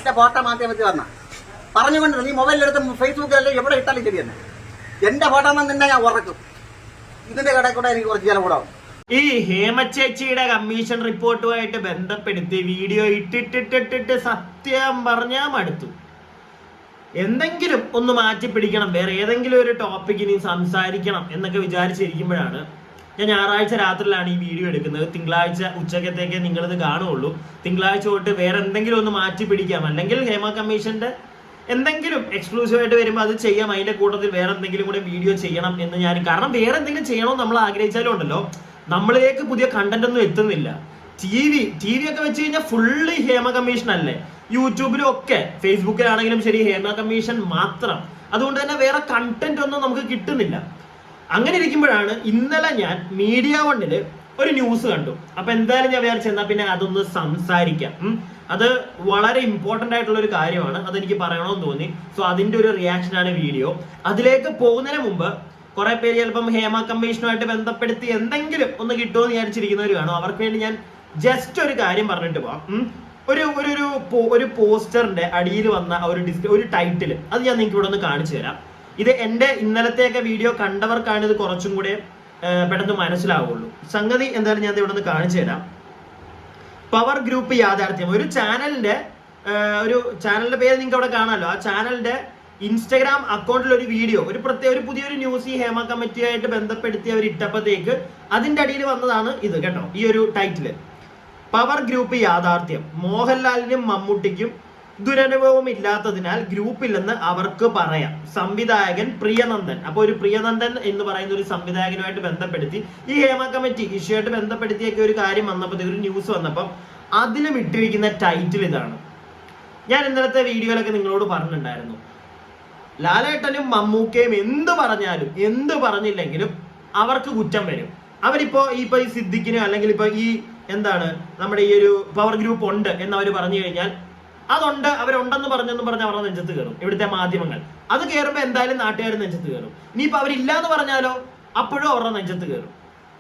എന്റെ ഫോട്ടോ മാറ്റി വെച്ച് വന്ന പറഞ്ഞുകൊണ്ട് നീ മൊബൈലിലെടുത്ത് ഫേസ്ബുക്കിലല്ലേ എവിടെ ഇട്ടാലും ശരി തന്നെ എന്റെ ഫോട്ടോ നിന്നെ ഞാൻ ഉറക്കും. ഇതിന്റെ കടയിൽ കൂടെ എനിക്ക് കുറച്ച് ചിലവ് കൂടാവും. ഈ ഹേമചേച്ചിയുടെ കമ്മീഷൻ റിപ്പോർട്ടുമായിട്ട് ബന്ധപ്പെടുത്തി വീഡിയോ ഇട്ടിട്ടിട്ടിട്ടിട്ട് സത്യം പറഞ്ഞാൽ മടുത്തു. എന്തെങ്കിലും ഒന്ന് മാറ്റി പിടിക്കണം, വേറെ ഏതെങ്കിലും ഒരു ടോപ്പിക്കിന് സംസാരിക്കണം എന്നൊക്കെ വിചാരിച്ചിരിക്കുമ്പോഴാണ് ഞാൻ ഞായറാഴ്ച രാത്രിയിലാണ് ഈ വീഡിയോ എടുക്കുന്നത്. തിങ്കളാഴ്ച ഉച്ചക്കത്തേക്ക് നിങ്ങളിത് കാണുള്ളൂ. തിങ്കളാഴ്ച തൊട്ട് വേറെ എന്തെങ്കിലും ഒന്ന് മാറ്റി പിടിക്കാം, അല്ലെങ്കിൽ ഹേമ കമ്മീഷന്റെ എന്തെങ്കിലും എക്സ്ക്ലൂസീവ് ആയിട്ട് വരുമ്പോൾ അത് ചെയ്യാം. അതിന്റെ കൂട്ടത്തിൽ വേറെ എന്തെങ്കിലും കൂടെ വീഡിയോ ചെയ്യണം എന്ന് ഞാൻ, കാരണം വേറെ എന്തെങ്കിലും ചെയ്യണമെന്ന് നമ്മൾ ആഗ്രഹിച്ചാലും ഉണ്ടല്ലോ, നമ്മളിലേക്ക് പുതിയ കണ്ടന്റ് ഒന്നും എത്തുന്നില്ല. ടി വി ഒക്കെ വെച്ച് കഴിഞ്ഞാൽ ഫുള്ള് ഹേമ കമ്മീഷൻ അല്ലേ, യൂട്യൂബിലും ഒക്കെ ഫേസ്ബുക്കിലാണെങ്കിലും ശരി ഹേമ കമ്മീഷൻ മാത്രം. അതുകൊണ്ട് തന്നെ വേറെ കണ്ടന്റ് ഒന്നും നമുക്ക് കിട്ടുന്നില്ല. അങ്ങനെ ഇരിക്കുമ്പോഴാണ് ഇന്നലെ ഞാൻ മീഡിയ വണ്ണില് ഒരു ന്യൂസ് കണ്ടു. അപ്പൊ എന്തായാലും ഞാൻ വിചാരിച്ചെന്നാ പിന്നെ അതൊന്ന് സംസാരിക്കാം. അത് വളരെ ഇമ്പോർട്ടന്റ് ആയിട്ടുള്ള ഒരു കാര്യമാണ്, അതെനിക്ക് പറയണമെന്ന് തോന്നി. സോ അതിന്റെ ഒരു റിയാക്ഷനാണ് വീഡിയോ. അതിലേക്ക് പോകുന്നതിന് മുമ്പ് കുറെ പേര് ചിലപ്പം ഹേമ കമ്മീഷനുമായിട്ട് ബന്ധപ്പെടുത്തി എന്തെങ്കിലും ഒന്ന് കിട്ടുമോ എന്ന് വിചാരിച്ചിരിക്കുന്നവർ കാണും. അവർക്ക് വേണ്ടി ഞാൻ ജസ്റ്റ് ഒരു കാര്യം പറഞ്ഞിട്ട് പോവാം. ഒരു പോസ്റ്ററിന്റെ അടിയിൽ വന്ന ഒരു ടൈറ്റിൽ അത് ഞാൻ നിങ്ങൾക്ക് ഇവിടെ ഒന്ന് കാണിച്ചു തരാം. ഇത് എന്റെ ഇന്നലത്തെയൊക്കെ വീഡിയോ കണ്ടവർക്കാണ് ഇത് കുറച്ചും കൂടെ പെട്ടെന്ന് മനസ്സിലാവുള്ളൂ. സംഗതി എന്തായാലും ഞാൻ ഇവിടെ ഒന്ന് കാണിച്ചു തരാം. പവർ ഗ്രൂപ്പ് യാഥാർത്ഥ്യം, ഒരു ചാനലിന്റെ പേര് നിങ്ങൾക്ക് അവിടെ കാണാമല്ലോ. ആ ചാനലിന്റെ ഇൻസ്റ്റഗ്രാം അക്കൗണ്ടിൽ ഒരു വീഡിയോ, ഒരു പുതിയൊരു ന്യൂസ് ഈ ഹേമ കമ്മിറ്റിയായിട്ട് ബന്ധപ്പെടുത്തി അവർ ഇട്ടപ്പോഴത്തേക്ക് അതിന്റെ അടിയിൽ വന്നതാണ് ഇത് കേട്ടോ, ഈ ഒരു ടൈറ്റില്. പവർ ഗ്രൂപ്പ് യാഥാർത്ഥ്യം, മോഹൻലാലിനും മമ്മൂട്ടിക്കും ദുരനുഭവം ഇല്ലാത്തതിനാൽ ഗ്രൂപ്പില്ലെന്ന് അവർക്ക് പറയാം. സംവിധായകൻ പ്രിയനന്ദൻ. അപ്പൊ ഒരു പ്രിയനന്ദൻ എന്ന് പറയുന്ന ഒരു സംവിധായകനുമായിട്ട് ബന്ധപ്പെടുത്തി ഈ ഹേമ കമ്മിറ്റി ഇഷ്യൂമായിട്ട് ബന്ധപ്പെടുത്തിയൊക്കെ ഒരു കാര്യം വന്നപ്പോഴത്തേക്ക് ഒരു ന്യൂസ് വന്നപ്പം അതിലും ഇട്ടിരിക്കുന്ന ടൈറ്റിൽ ഇതാണ്. ഞാൻ ഇന്നലത്തെ വീഡിയോയിലൊക്കെ നിങ്ങളോട് പറഞ്ഞിട്ടുണ്ടായിരുന്നു, ലാലേട്ടനും മമ്മൂക്കയും എന്ത് പറഞ്ഞില്ലെങ്കിലും അവർക്ക് കുറ്റം വരും. അവരിപ്പോ ഈ സിദ്ദിഖിന് അല്ലെങ്കിൽ ഇപ്പൊ ഈ നമ്മുടെ ഈ ഒരു പവർ ഗ്രൂപ്പ് ഉണ്ട് എന്ന് അവർ പറഞ്ഞു കഴിഞ്ഞാൽ അവരുണ്ടെന്ന് പറഞ്ഞെന്ന് പറഞ്ഞ് അവരുടെ നെഞ്ചത്ത് കയറും ഇവിടുത്തെ മാധ്യമങ്ങൾ. അത് കയറുമ്പോൾ എന്തായാലും നാട്ടുകാർ നെഞ്ചത്ത് കയറും. ഇനിയിപ്പോ അവരില്ലാന്ന് പറഞ്ഞാലോ അപ്പോഴും അവരുടെ നെഞ്ചത്ത് കയറും.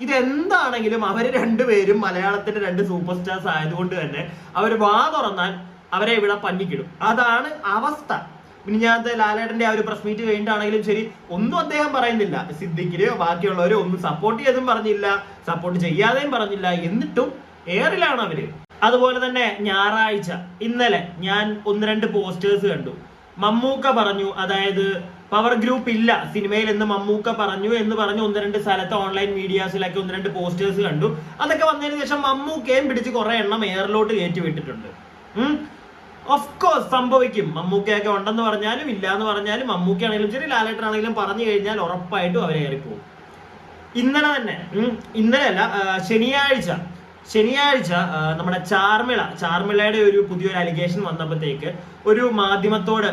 ഇതെന്താണെങ്കിലും അവര് രണ്ടുപേരും മലയാളത്തിന്റെ രണ്ട് സൂപ്പർ സ്റ്റാർസ് ആയതുകൊണ്ട് തന്നെ അവർ വാ തുറന്നാൽ അവരെ ഇവിടെ പഞ്ഞിക്കിടും. അതാണ് അവസ്ഥ. മിനിഞ്ഞാത്തെ ലാലേട്ടന്റെ ആ ഒരു പ്രസ് മീറ്റ് കഴിഞ്ഞിട്ടാണെങ്കിലും ശരി, ഒന്നും അദ്ദേഹം പറയുന്നില്ല. സിദ്ദിഖിനെയോ ബാക്കിയുള്ളവരോ ഒന്നും സപ്പോർട്ട് ചെയ്തും പറഞ്ഞില്ല, സപ്പോർട്ട് ചെയ്യാതെയും പറഞ്ഞില്ല. എന്നിട്ടും ഏറിലാണ് അവര്. അതുപോലെ തന്നെ ഞായറാഴ്ച ഇന്നലെ ഞാൻ 1-2 പോസ്റ്റേഴ്സ് കണ്ടു. മമ്മൂക്ക പറഞ്ഞു, അതായത് പവർ ഗ്രൂപ്പ് ഇല്ല സിനിമയിൽ എന്ന് മമ്മൂക്ക പറഞ്ഞു എന്ന് പറഞ്ഞ് 1-2 സ്ഥലത്ത് ഓൺലൈൻ മീഡിയാസിലൊക്കെ 1-2 പോസ്റ്റേഴ്സ് കണ്ടു. അതൊക്കെ വന്നതിന് ശേഷം മമ്മൂക്കയും പിടിച്ച് കുറെ എണ്ണം എയറിലോട്ട് കയറ്റി വിട്ടിട്ടുണ്ട്. ഓഫ് കോഴ്സ് സംഭവിക്കും. മമ്മൂക്കയൊക്കെ ഉണ്ടെന്ന് പറഞ്ഞാലും ഇല്ല എന്ന് പറഞ്ഞാലും മമ്മൂക്കയാണെങ്കിലും ശരി ലാലേട്ടനാണെങ്കിലും പറഞ്ഞു കഴിഞ്ഞാൽ ഉറപ്പായിട്ടും അവരെ ഏറിപ്പോകും. ഇന്നലെയല്ല ശനിയാഴ്ച നമ്മുടെ ചാർമിളയുടെ ഒരു പുതിയൊരു അലിഗേഷൻ വന്നപ്പോഴത്തേക്ക് ഒരു മാധ്യമത്തോട്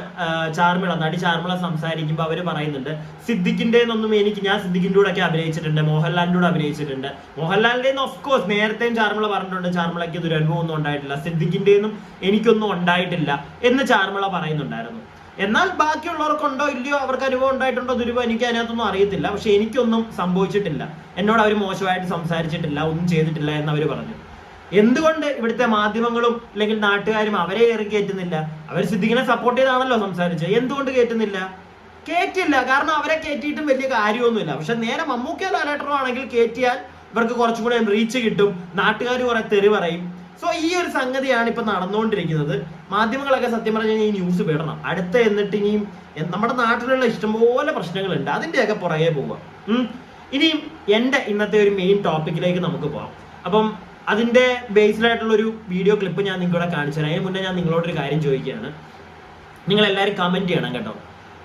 നടി ചാർമിള സംസാരിക്കുമ്പോൾ അവർ പറയുന്നുണ്ട്, സിദ്ദിഖിന്റെയൊന്നും ഞാൻ സിദ്ദിഖിന്റെ കൂടെ ഒക്കെ അഭിനയിച്ചിട്ടുണ്ട്, മോഹൻലാലിന്റെ കൂടെ അഭിനയിച്ചിട്ടുണ്ട്. മോഹൻലാലിന്റെ ഓഫ് കോഴ്സ് നേരത്തെയും ചാർമിള പറഞ്ഞിട്ടുണ്ട് ചാർമിളയ്ക്ക് ദുരനുഭവം ഒന്നും ഉണ്ടായിട്ടില്ല, സിദ്ദിഖിന്റെയൊന്നും എനിക്കൊന്നും ഉണ്ടായിട്ടില്ല എന്ന് ചാർമിള പറയുന്നുണ്ടായിരുന്നു. എന്നാൽ ബാക്കിയുള്ളവർക്കുണ്ടോ ഇല്ലയോ, അവർക്ക് അനുഭവം ഉണ്ടായിട്ടുണ്ടോ ദുരൂപം എനിക്ക് അതിനകത്തൊന്നും അറിയത്തില്ല. പക്ഷെ എനിക്കൊന്നും സംഭവിച്ചിട്ടില്ല, എന്നോട് അവർ മോശമായിട്ട് സംസാരിച്ചിട്ടില്ല, ഒന്നും ചെയ്തിട്ടില്ല എന്ന് അവർ പറഞ്ഞു. എന്തുകൊണ്ട് ഇവിടുത്തെ മാധ്യമങ്ങളും അല്ലെങ്കിൽ നാട്ടുകാരും അവരെ ഏറി കയറ്റുന്നില്ല? അവർ സിദ്ദിഖിനെ സപ്പോർട്ട് ചെയ്താണല്ലോ സംസാരിച്ചത്. എന്തുകൊണ്ട് കേറ്റില്ല? കാരണം അവരെ കയറ്റിയിട്ടും വലിയ കാര്യമൊന്നുമില്ല. പക്ഷെ നേരെ മമ്മൂക്കയോ ലാലേട്ടനോ ആണെങ്കിൽ കയറ്റിയാൽ ഇവർക്ക് കുറച്ചും കൂടെ റീച്ച് കിട്ടും, നാട്ടുകാർ കുറെ തെറി പറയും. സോ ഈ ഒരു സംഗതിയാണ് ഇപ്പൊ നടന്നുകൊണ്ടിരിക്കുന്നത്. മാധ്യമങ്ങളൊക്കെ സത്യം പറഞ്ഞാൽ ഈ ന്യൂസ് വിടണം. എന്നിട്ട് ഇനിയും നമ്മുടെ നാട്ടിലുള്ള ഇഷ്ടംപോലെ പ്രശ്നങ്ങളുണ്ട്, അതിന്റെയൊക്കെ പുറകെ പോവാം. ഇനിയും എന്റെ ഇന്നത്തെ ഒരു മെയിൻ ടോപ്പിക്കിലേക്ക് നമുക്ക് പോവാം. അപ്പം അതിന്റെ ബേസ്ഡായിട്ടുള്ള ഒരു വീഡിയോ ക്ലിപ്പ് ഞാൻ നിങ്ങളെ കാണിച്ചു തരാം. അതിന് മുന്നേ ഞാൻ നിങ്ങളോടൊരു കാര്യം ചോദിക്കുകയാണ്. നിങ്ങൾ എല്ലാവരും കമന്റ് ചെയ്യണം കേട്ടോ.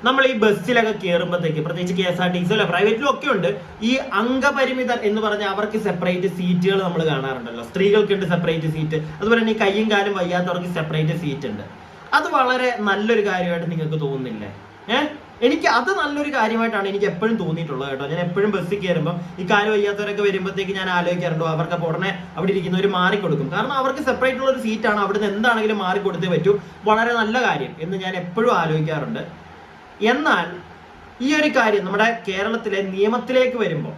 നമ്മൾ ഈ ബസ്സിലൊക്കെ കയറുമ്പോഴത്തേക്ക്, പ്രത്യേകിച്ച് KSRTC പ്രൈവറ്റിലും ഒക്കെ ഉണ്ട്, ഈ അംഗപരിമിതർ എന്ന് പറഞ്ഞാൽ അവർക്ക് സെപ്പറേറ്റ് സീറ്റുകൾ നമ്മൾ കാണാറുണ്ടല്ലോ. സ്ത്രീകൾക്കുണ്ട് സെപ്പറേറ്റ് സീറ്റ്, അതുപോലെ തന്നെ ഈ കയ്യും കാലും വയ്യാത്തവർക്ക് സെപ്പറേറ്റ് സീറ്റ് ഉണ്ട്. അത് വളരെ നല്ലൊരു കാര്യമായിട്ട് നിങ്ങൾക്ക് തോന്നുന്നില്ലേ? എനിക്ക് അത് നല്ലൊരു കാര്യമായിട്ടാണ് എനിക്ക് എപ്പോഴും തോന്നിയിട്ടുള്ളത് കേട്ടോ. ഞാൻ എപ്പോഴും ബസ്സിൽ കയറുമ്പോൾ ഈ കാല് വയ്യാത്തവരൊക്കെ വരുമ്പോഴത്തേക്ക് ഞാൻ ആലോചിക്കാറുണ്ടോ, അവർക്ക് ഉടനെ അവിടെ ഇരിക്കുന്നവർ മാറിക്കൊടുക്കും. കാരണം അവർക്ക് സെപ്പറേറ്റ് ഉള്ള ഒരു സീറ്റാണ്, അവിടുന്ന് എന്താണെങ്കിലും മാറിക്കൊടുത്തേ പറ്റൂ. വളരെ നല്ല കാര്യം എന്ന് ഞാൻ എപ്പോഴും ആലോചിക്കാറുണ്ട്. എന്നാൽ ഈ ഒരു കാര്യം നമ്മുടെ കേരളത്തിലെ നിയമത്തിലേക്ക് വരുമ്പോൾ,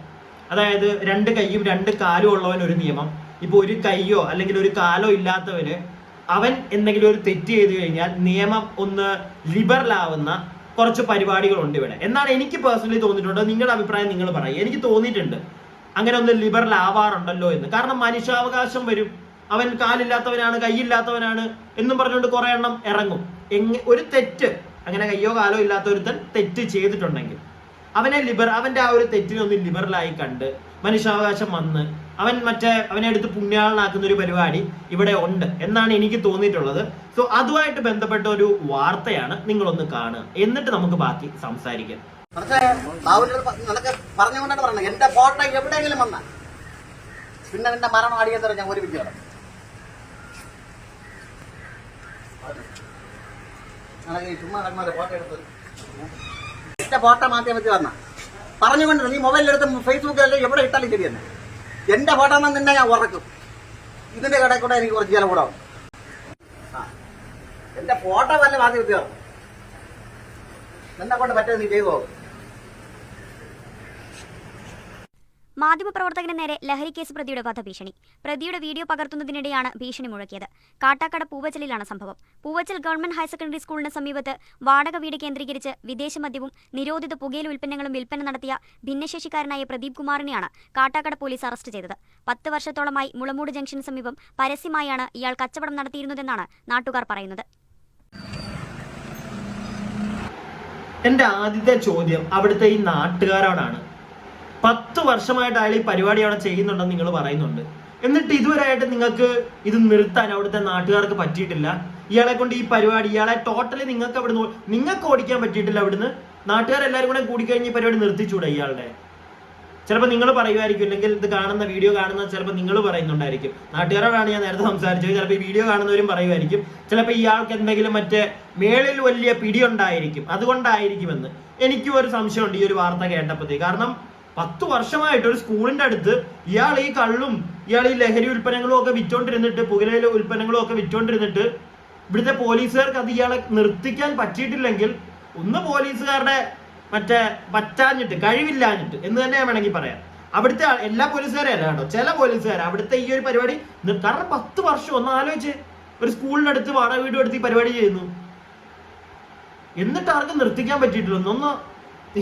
അതായത് 2 കൈയും 2 കാലും ഉള്ളവൻ ഒരു നിയമം, ഇപ്പൊ ഒരു കൈയോ അല്ലെങ്കിൽ ഒരു കാലോ ഇല്ലാത്തവന് അവൻ എന്തെങ്കിലും ഒരു തെറ്റ് ചെയ്തു കഴിഞ്ഞാൽ നിയമം ഒന്ന് ലിബറൽ ആവുന്ന കുറച്ച് പരിപാടികളുണ്ട് ഇവിടെ എന്നാണ് എനിക്ക് പേഴ്സണലി തോന്നിയിട്ടുണ്ട്. നിങ്ങളുടെ അഭിപ്രായം നിങ്ങൾ പറയും. എനിക്ക് തോന്നിയിട്ടുണ്ട് അങ്ങനെ ഒന്ന് ലിബറൽ ആവാറുണ്ടല്ലോ എന്ന്. കാരണം മനുഷ്യാവകാശം വരും, അവൻ കാലില്ലാത്തവനാണ് കൈയില്ലാത്തവനാണ് എന്നും പറഞ്ഞുകൊണ്ട് കുറെ എണ്ണം ഇറങ്ങും. ഒരു തെറ്റ് അങ്ങനെ കയ്യോ കാലോ ഇല്ലാത്ത ഒരുത്തൻ തെറ്റ് ചെയ്തിട്ടുണ്ടെങ്കിൽ അവന്റെ ആ ഒരു തെറ്റിനെ ഒന്ന് ലിബറലായി കണ്ട് മനുഷ്യാവകാശം വന്ന് അവനെ എടുത്ത് പുണ്യാളനാക്കുന്ന ഒരു പരിപാടി ഇവിടെ ഉണ്ട് എന്നാണ് എനിക്ക് തോന്നിയിട്ടുള്ളത്. സോ അതുമായിട്ട് ബന്ധപ്പെട്ട ഒരു വാർത്തയാണ്, നിങ്ങളൊന്ന് കാണുക, എന്നിട്ട് നമുക്ക് ബാക്കി സംസാരിക്കാം. നിനക്ക് പറഞ്ഞുകൊണ്ടാണ് പറഞ്ഞത്, എന്റെ ഫോട്ടോ എവിടെയെങ്കിലും വന്ന പിന്നെ നിന്റെ മരണം അടിയന്തരം ഞാൻ ഒരുമിച്ച് കിടക്കും. ചുമ്മാ ഫോട്ടോ എടുത്തത് എന്റെ ഫോട്ടോ മാറ്റി വെച്ച് വന്ന പറഞ്ഞുകൊണ്ട് നീ മൊബൈലിലെടുത്ത് ഫേസ്ബുക്കിലല്ലേ എവിടെ ഇട്ടാലും ശരി തന്നെ. എന്റെ ഫോട്ടോ നിന്നെ ഞാൻ ഉറക്കും. ഇതിന്റെ കടയിൽ കൂടെ എനിക്ക് കുറച്ച് ചില കൂടെ എന്റെ ഫോട്ടോ വല്ല മാറ്റി വെച്ച് കയറും. നിന്നെ കൊണ്ട് പറ്റുന്നത് നീ ചെയ്തു പോകും. മാധ്യമപ്രവർത്തകന് നേരെ ലഹരിക്കേസ് പ്രതിയുടെ വധഭീഷണി. പ്രതിയുടെ വീഡിയോ പകർത്തുന്നതിനിടെയാണ് ഭീഷണി മുഴക്കിയത്. കാട്ടാക്കട പൂവച്ചലിലാണ് സംഭവം. പൂവച്ചൽ ഗവൺമെന്റ് ഹയർ സെക്കൻഡറി സ്കൂളിന് സമീപത്ത് വാടക വീട് കേന്ദ്രീകരിച്ച് വിദേശ മദ്യവും നിരോധിത പുകയില ഉൽപ്പന്നങ്ങളും വിൽപ്പന നടത്തിയ ഭിന്നശേഷിക്കാരനായ പ്രദീപ് കുമാറിനെയാണ് കാട്ടാക്കട പോലീസ് അറസ്റ്റ് ചെയ്തത്. 10 വർഷത്തോളമായി മുളമൂട് ജംഗ്ഷന് സമീപം പരസ്യമായാണ് ഇയാൾ കച്ചവടം നടത്തിയിരുന്നതെന്നാണ് നാട്ടുകാർ പറയുന്നത്. എന്റെ ആദ്യത്തെ ചോദ്യം അവിടുത്തെ ഈ നാട്ടുകാരോടാണ്. 10 വർഷമായിട്ട് അയാൾ ഈ പരിപാടി അവിടെ ചെയ്യുന്നുണ്ടെന്ന് നിങ്ങൾ പറയുന്നുണ്ട്. എന്നിട്ട് ഇതുവരെയായിട്ട് നിങ്ങൾക്ക് ഇത് നിർത്താൻ അവിടുത്തെ നാട്ടുകാർക്ക് പറ്റിയിട്ടില്ല. ഇയാളെ കൊണ്ട് ഈ പരിപാടി ഇയാളെ ടോട്ടലി നിങ്ങൾക്ക് ഓടിക്കാൻ പറ്റിയിട്ടില്ല. അവിടുന്ന് നാട്ടുകാരെല്ലാവരും കൂടെ കൂടിക്കഴിഞ്ഞ് ഈ പരിപാടി നിർത്തിച്ചൂടെ ഇയാളുടെ? ചിലപ്പോൾ നിങ്ങൾ പറയുമായിരിക്കും, അല്ലെങ്കിൽ ഇത് കാണുന്ന വീഡിയോ കാണുന്ന ചിലപ്പോൾ നിങ്ങൾ പറയുന്നുണ്ടായിരിക്കും. നാട്ടുകാരോടാണ് ഞാൻ നേരത്തെ സംസാരിച്ചത്. ചിലപ്പോൾ ഈ വീഡിയോ കാണുന്നവരും പറയുമായിരിക്കും, ചിലപ്പോൾ ഇയാൾക്ക് എന്തെങ്കിലും മേളിൽ വലിയ പിടിയുണ്ടായിരിക്കും, അതുകൊണ്ടായിരിക്കുമെന്ന് എനിക്കും ഒരു സംശയമുണ്ട് ഈ ഒരു വാർത്ത കേട്ടപ്പോഴത്തേക്ക്. കാരണം 10 വർഷമായിട്ട് ഒരു സ്കൂളിന്റെ അടുത്ത് ഇയാൾ ഈ കള്ളും ഇയാൾ ഈ ലഹരി ഉൽപ്പന്നങ്ങളും ഒക്കെ വിറ്റോണ്ടിരുന്നിട്ട്, പുകയില ഉൽപ്പന്നങ്ങളും ഒക്കെ വിറ്റോണ്ടിരുന്നിട്ട് ഇവിടുത്തെ പോലീസുകാർക്ക് അത് ഇയാളെ നിർത്തിക്കാൻ പറ്റിയിട്ടില്ലെങ്കിൽ ഒന്ന് പോലീസുകാരുടെ പറ്റാഞ്ഞിട്ട് കഴിവില്ലാഞ്ഞിട്ട് എന്ന് തന്നെ വേണമെങ്കിൽ പറയാം. അവിടുത്തെ എല്ലാ പോലീസുകാരെ അല്ല കേട്ടോ, ചില പോലീസുകാർ അവിടുത്തെ ഈ ഒരു പരിപാടി കാരണം 10 വർഷം ഒന്ന് ആലോചിച്ച് ഒരു സ്കൂളിനടുത്ത് വാടക വീടും എടുത്ത് ഈ പരിപാടി ചെയ്യുന്നു, എന്നിട്ട് ആർക്കും നിർത്തിക്കാൻ പറ്റിയിട്ടില്ല ഒന്നും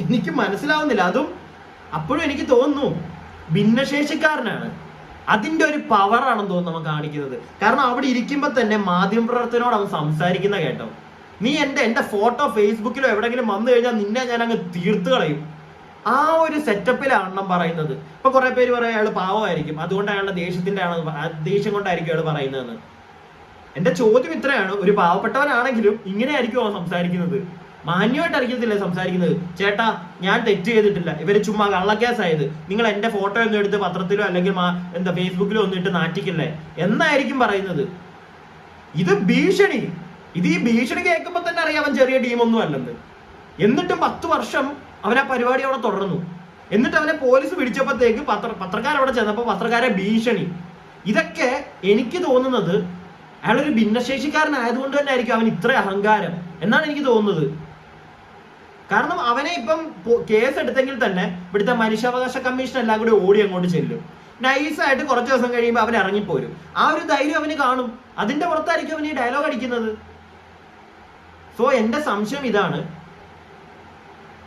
എനിക്ക് മനസ്സിലാവുന്നില്ല. അതും അപ്പോഴും എനിക്ക് തോന്നുന്നു ഭിന്നശേഷിക്കാരനാണ്, അതിന്റെ ഒരു പവറാണെന്ന് തോന്നുന്നു നമുക്ക് കാണിക്കുന്നത്. കാരണം അവിടെ ഇരിക്കുമ്പോ തന്നെ മാധ്യമപ്രവർത്തനോട് അവൻ സംസാരിക്കുന്ന കേട്ടോ, നീ എന്റെ ഫോട്ടോ ഫേസ്ബുക്കിലോ എവിടെയെങ്കിലും വന്നു കഴിഞ്ഞാൽ നിന്നെ ഞാൻ അങ്ങ് തീർത്ത് കളയും. ആ ഒരു സെറ്റപ്പിലാണ് പറയുന്നത്. ഇപ്പൊ കുറെ പേര് പറയാം അയാൾ പാവമായിരിക്കും, അതുകൊണ്ട് അയാളുടെ ദേഷ്യം കൊണ്ടായിരിക്കും അയാൾ പറയുന്നതെന്ന്. എന്റെ ചോദ്യം ഇത്രയാണ്, ഒരു പാവപ്പെട്ടവനാണെങ്കിലും ഇങ്ങനെയായിരിക്കും അവൻ സംസാരിക്കുന്നത്? മാന്യമായിട്ടായിരിക്കത്തില്ലേ സംസാരിക്കുന്നത്? ചേട്ടാ ഞാൻ തെറ്റ് ചെയ്തിട്ടില്ല, ഇവര് ചുമ്മാ കള്ളക്കേസായത്, നിങ്ങൾ എന്റെ ഫോട്ടോ ഒന്നും എടുത്ത് പത്രത്തിലോ അല്ലെങ്കിൽ ഫേസ്ബുക്കിലോ ഒന്നും ഇട്ട് നാറ്റിക്കില്ലേ എന്നായിരിക്കും പറയുന്നത്. ഇത് ഭീഷണി. ഈ ഭീഷണി കേൾക്കുമ്പോ തന്നെ അറിയാം അവൻ ചെറിയ ടീമൊന്നും അല്ലെന്ന്. എന്നിട്ടും 10 വർഷം അവൻ ആ പരിപാടി അവിടെ തുടർന്നു. എന്നിട്ട് അവനെ പോലീസ് പിടിച്ചപ്പോഴത്തേക്ക് പത്രക്കാരവിടെ ചെന്നപ്പോൾ പത്രക്കാരെ ഭീഷണി. ഇതൊക്കെ എനിക്ക് തോന്നുന്നത് അയാളൊരു ഭിന്നശേഷിക്കാരനായതുകൊണ്ട് തന്നെ ആയിരിക്കും അവൻ ഇത്ര അഹങ്കാരം എന്നാണ് എനിക്ക് തോന്നുന്നത്. കാരണം അവനെ ഇപ്പം കേസ് എടുത്തെങ്കിൽ തന്നെ ഇവിടുത്തെ മനുഷ്യാവകാശ കമ്മീഷൻ എല്ലാം കൂടി ഓടി അങ്ങോട്ട് ചെല്ലും. നൈസായിട്ട് കുറച്ച് ദിവസം കഴിയുമ്പോൾ അവൻ ഇറങ്ങിപ്പോരും. ആ ഒരു ധൈര്യം അവന് കാണും, അതിന്റെ പുറത്തായിരിക്കും അവൻ ഈ ഡയലോഗ് അടിക്കുന്നത്. സോ എന്റെ സംശയം ഇതാണ്,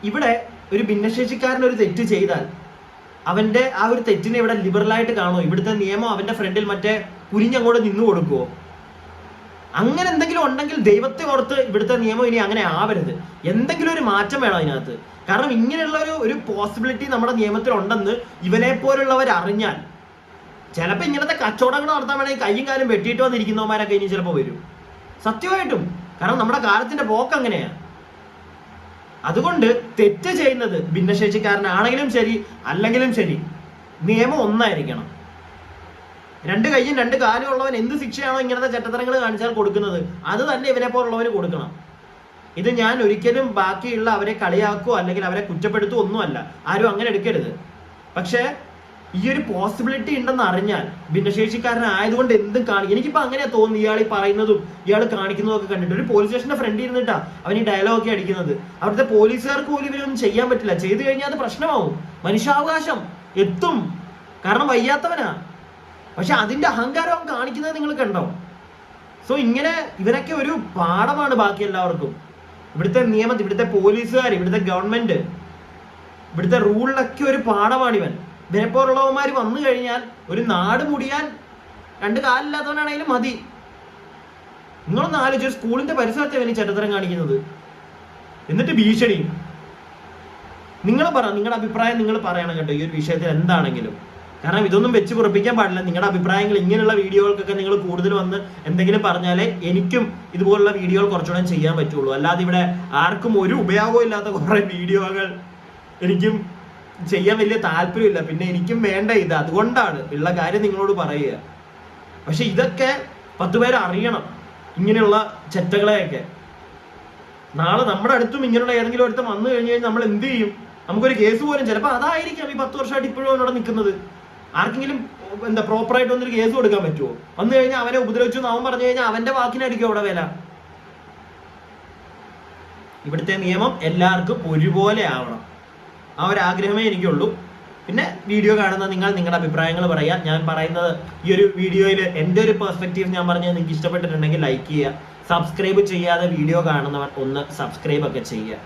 ഇവിടെ ഒരു ഭിന്നശേഷിക്കാരൻ ഒരു തെറ്റ് ചെയ്താൽ അവന്റെ ആ ഒരു തെറ്റിനെ ഇവിടെ ലിബറലായിട്ട് കാണുമോ? ഇവിടുത്തെ നിയമം അവന്റെ ഫ്രണ്ടിൽ കുനിഞ്ഞങ്ങോട്ട് നിന്നു കൊടുക്കുവോ? അങ്ങനെ എന്തെങ്കിലും ഉണ്ടെങ്കിൽ ദൈവത്തെ ഓർത്ത് ഇവിടുത്തെ നിയമം ഇനി അങ്ങനെ ആവരുത്. എന്തെങ്കിലും ഒരു മാറ്റം വേണം അതിനകത്ത്. കാരണം ഇങ്ങനെയുള്ള ഒരു പോസിബിലിറ്റി നമ്മുടെ നിയമത്തിൽ ഉണ്ടെന്ന് ഇവനെ പോലുള്ളവർ അറിഞ്ഞാൽ ചിലപ്പോൾ ഇങ്ങനത്തെ കച്ചവടങ്ങൾ നടത്താൻ വേണമെങ്കിൽ കയ്യും കാലും വെട്ടിയിട്ട് വന്നിരിക്കുന്നവന്മാരൊക്കെ ഇനി ചിലപ്പോൾ വരും, സത്യമായിട്ടും. കാരണം നമ്മുടെ കാലത്തിന്റെ പോക്ക് അങ്ങനെയാ. അതുകൊണ്ട് തെറ്റ് ചെയ്യുന്നത് ഭിന്നശേഷിക്കാരനാണെങ്കിലും ശരി അല്ലെങ്കിലും ശരി നിയമം ഒന്നായിരിക്കണം. 2 കൈയും 2 കാലും ഉള്ളവൻ എന്ത് ശിക്ഷയാണോ ഇങ്ങനത്തെ ചട്ടത്തരങ്ങൾ കാണിച്ചാൽ കൊടുക്കുന്നത് അത് തന്നെ ഇവനെ പോലുള്ളവന് കൊടുക്കണം. ഇത് ഞാൻ ഒരിക്കലും ബാക്കിയുള്ള അവരെ കളിയാക്കുകയോ അല്ലെങ്കിൽ അവരെ കുറ്റപ്പെടുത്തുകയോ ഒന്നുമല്ല, ആരും അങ്ങനെ എടുക്കരുത്. പക്ഷേ ഈ ഒരു പോസിബിലിറ്റി ഉണ്ടെന്ന് അറിഞ്ഞാൽ ഭിന്നശേഷിക്കാരനായതുകൊണ്ട് എന്തും എനിക്കിപ്പോ അങ്ങനെയാ തോന്നുന്നു. ഇയാൾ ഈ പറയുന്നതും ഇയാൾ കാണിക്കുന്നതും ഒക്കെ കണ്ടിട്ട് ഒരു പോലീസ് സ്റ്റേഷന്റെ ഫ്രണ്ടിൽ ഇരുന്നിട്ടാ അവൻ ഈ ഡയലോഗ് ഒക്കെ അടിക്കുന്നത്. അവിടുത്തെ പോലീസുകാർക്ക് പോലും ഇവരൊന്നും ചെയ്യാൻ പറ്റില്ല. ചെയ്തു കഴിഞ്ഞാൽ അത് പ്രശ്നമാവും, മനുഷ്യാവകാശം എത്തും. കാരണം വയ്യാത്തവനാ. പക്ഷെ അതിന്റെ അഹങ്കാരം അവൻ കാണിക്കുന്നത് നിങ്ങൾ കണ്ടോ? സോ ഇങ്ങനെ ഇവരൊക്കെ ഒരു പാഠമാണ് ബാക്കി എല്ലാവർക്കും. ഇവിടുത്തെ നിയമത്തിൽ, ഇവിടുത്തെ പോലീസുകാർ, ഇവിടുത്തെ ഗവൺമെന്റ്, ഇവിടുത്തെ റൂളിലൊക്കെ ഒരു പാഠമാണ് ഇവൻ. ഇവരെപ്പോലുള്ളവന്മാർ വന്നു കഴിഞ്ഞാൽ ഒരു നാട് മുടിയാൻ 2 കാലില്ലാത്തവനാണെങ്കിലും മതി. നിങ്ങളൊന്ന് ആലോചിച്ച്, സ്കൂളിന്റെ പരിസരത്തെ ഇവന് ചരിത്രം കാണിക്കുന്നത്, എന്നിട്ട് ഭീഷണി. നിങ്ങൾ പറ, നിങ്ങളുടെ അഭിപ്രായം നിങ്ങൾ പറയണം കേട്ടോ ഈ ഒരു വിഷയത്തിൽ എന്താണെങ്കിലും. കാരണം ഇതൊന്നും വെച്ച് കുറിപ്പിക്കാൻ പാടില്ല. നിങ്ങളുടെ അഭിപ്രായങ്ങൾ, ഇങ്ങനെയുള്ള വീഡിയോകൾക്കൊക്കെ നിങ്ങൾ കൂടുതൽ വന്ന് എന്തെങ്കിലും പറഞ്ഞാലേ എനിക്കും ഇതുപോലുള്ള വീഡിയോകൾ കുറച്ചുകൂടെ ചെയ്യാൻ പറ്റുള്ളൂ. അല്ലാതെ ഇവിടെ ആർക്കും ഒരു ഉപയോഗവും ഇല്ലാത്ത കുറെ വീഡിയോകൾ എനിക്കും ചെയ്യാൻ വലിയ താല്പര്യമില്ല. പിന്നെ എനിക്കും വേണ്ട ഇത്, അതുകൊണ്ടാണ് ഉള്ള കാര്യം നിങ്ങളോട് പറയുക. പക്ഷെ ഇതൊക്കെ 10 പേര് അറിയണം, ഇങ്ങനെയുള്ള ചെറ്റകളെയൊക്കെ. നാളെ നമ്മുടെ അടുത്തും ഇങ്ങനെയുള്ള ഏതെങ്കിലും അടുത്ത് വന്നു കഴിഞ്ഞ് കഴിഞ്ഞാൽ നമ്മൾ എന്ത് ചെയ്യും? നമുക്കൊരു കേസ് പോലും ചിലപ്പോൾ അതായിരിക്കാം ഈ 10 വർഷമായിട്ട് ഇപ്പോഴും അവിടെ നിൽക്കുന്നത്. ആർക്കെങ്കിലും എന്താ പ്രോപ്പറായിട്ട് വന്നൊരു കേസ് കൊടുക്കാൻ പറ്റുമോ? വന്നു കഴിഞ്ഞാൽ അവനെ ഉപദ്രവിച്ചു എന്ന് അവൻ പറഞ്ഞു കഴിഞ്ഞാൽ അവന്റെ വാക്കിനായിരിക്കും അവിടെ വില. ഇവിടുത്തെ നിയമം എല്ലാവർക്കും ഒരുപോലെ ആവണം, ആ ഒരു ആഗ്രഹമേ എനിക്കുള്ളൂ. പിന്നെ വീഡിയോ കാണുന്ന നിങ്ങൾ നിങ്ങളുടെ അഭിപ്രായങ്ങൾ പറയാം. ഞാൻ പറയുന്നത് ഈ ഒരു വീഡിയോയിൽ എൻ്റെ ഒരു പെർസ്പെക്റ്റീവ് ഞാൻ പറഞ്ഞത് നിങ്ങൾക്ക് ഇഷ്ടപ്പെട്ടിട്ടുണ്ടെങ്കിൽ ലൈക്ക് ചെയ്യുക. സബ്സ്ക്രൈബ് ചെയ്യാതെ വീഡിയോ കാണുന്നവർ ഒന്ന് സബ്സ്ക്രൈബ് ഒക്കെ ചെയ്യുക.